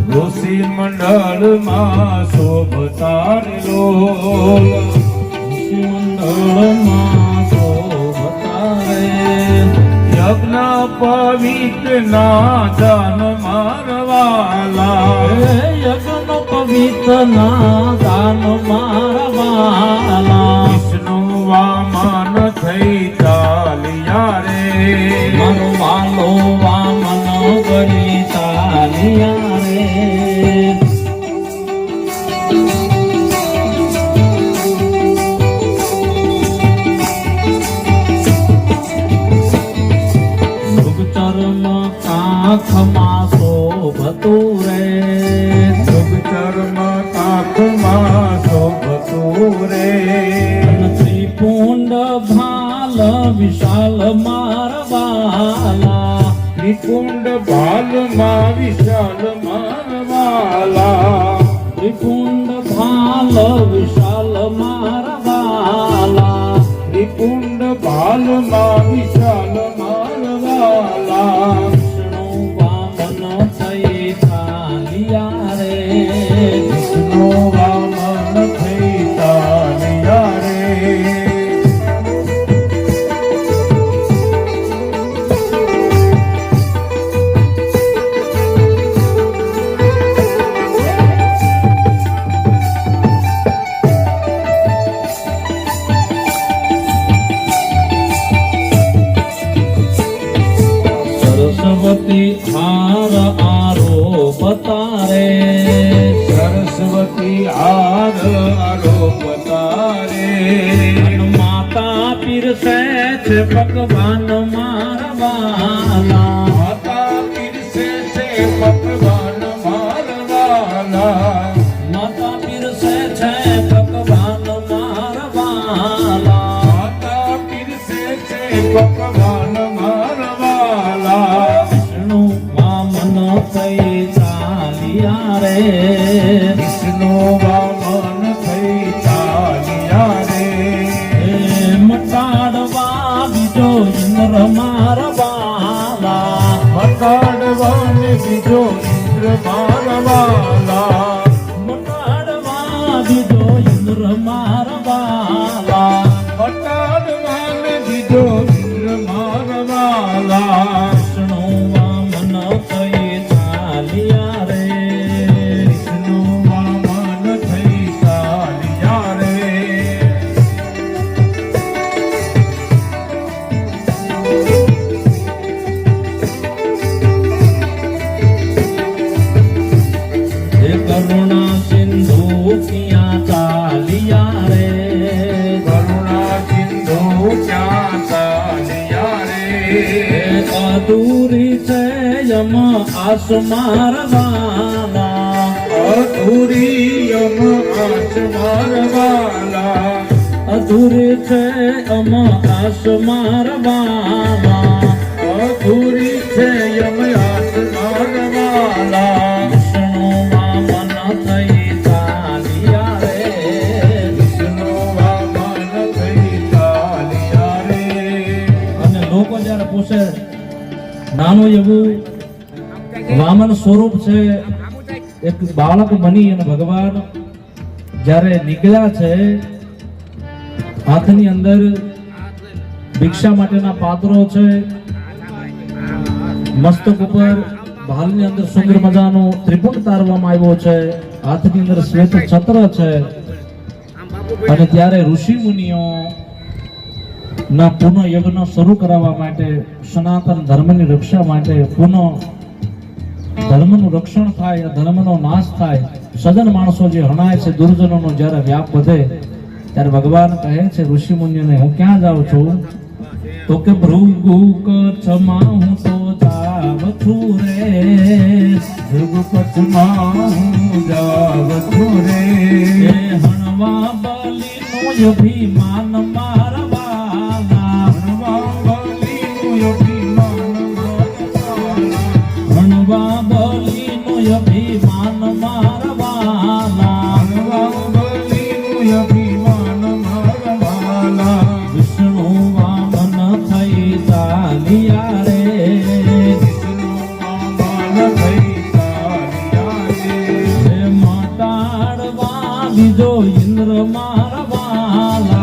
ઋષિ મંડળમાં શોભતા રે લોલ, ઋષિ મંડળમાં શોભતા રે યજ્ઞ પવિત્ર ના જાન મારવાલા, યજ્ઞ પવિત્ર ના દાન મારવાલા, વિષ્ણુ વામન થઈ ચાલ્યા રે, મારો વાલો વામન ગળી ચાલ્યા રે. મૃગચર્મ કાંખમાં શોભતું રે, મૃગચર્મ કાંખમાં શોભતું રે, ત્રિપુંડ ભાલ વિશાલ મારવાલા, ત્રિકુંડ ભાલમાં વિશાલ મારવાલા, ત્રિપુંડ ભાલ વિશાલ મારવાલા, ત્રિકુંડ ભાલમાં વિશાલ મારવાલા, વિષ્ણુ વામન થઈ ચાલ્યા રે, વિષ્ણુ વામન થઈ ચાલ્યા રે. સરસ્વતી હાર આરોપતા રે, સરસ્વતી હાર આરોપતા રે, માતા પીરસે છે ભગવાન મારવાલા, માતા પીરસે છે ભગવાન મારવાલા, માતા પીરસે છે ભગવાન મારવાલા, માતા પીરસે છે ભગવાન મારવાલા, વિષ્ણુ વામન થઈ ચાલ્યા રે, વિષ્ણુ વામન થઈ ચાલ્યા રે, મટાડવા બીજો ઇન્દ્ર મારવાલા, મટાડવાને બીજો ઇન્દ્ર મારવાલા, મટાડવા બીજો ઇન્દ્ર મારવાલા, મટાડવાને બીજો ઇન્દ્ર મારવાલા, વિષ્ણુ વામન થઈ ચાલ્યા રે, વિષ્ણુ વામન થઈ ચાલ્યા રે. હે કરુણા સિંધુ ક્યાં ચાલ્યા રે, કરુણા સિંધુ ક્યાં ચાલ્યા રે, અધૂરી છે યમ આસ મારવાલા, અધૂરી યમ આસ મારવાલા, અધૂરી છે અમ આસ મારવાલા, અધૂરી છે યમ આસ મારવાલા, વિષ્ણુ વામન થઈ ચાલ્યા રે, વિષ્ણુ વામન થઈ ચાલ્યા રે. અને લોકો જયારે પૂછે નાનું એવું વામન સ્વરૂપ છે, એક બાળક બની અને ભગવાન જ્યારે નીકળ્યા છે, હાથની અંદર ભિક્ષા માટેના પાત્રો છે, મસ્તક ઉપર ભાલની અંદર સુંદર મજાનો ત્રિપુટ તારવામાં આવ્યો છે, હાથની અંદર શ્વેત છત્ર છે, અને ત્યારે ઋષિ મુનિઓ ના પુનઃ યજ્ઞ શરૂ કરાવવા માટે, સનાતન ધર્મની રક્ષા માટે, પુનઃ ધર્મનું રક્ષણ થાય, ધર્મનો નાશ થાય, સજ્જન માણસો જે હણાય છે, દુર્જનોનો જ્યારે વ્યાપ વધે ત્યારે ભગવાન કહે છે ઋષિ મુનિઓને, હું ક્યાં જાઉં છું? તો કે ભૃગુ કચ્છમાં હું તો જાવ છું રે, ભૃગુ કચ્છમાં હું જાવ છું રે, એ હણવા બલીનું અભિમાન મારવાલા, હણવા બલીનું અભિમાન મારવાલા, હણવા બલીનું અભિમાન મારવાલા, હણવા બલીનું અભિમાન મારવાલા, વિષ્ણુ વામન થઈ ચાલ્યા રે, વિષ્ણુ વામન થઈ ચાલ્યા રે. ત્રીજો ઇન્દ્ર મારા વાલા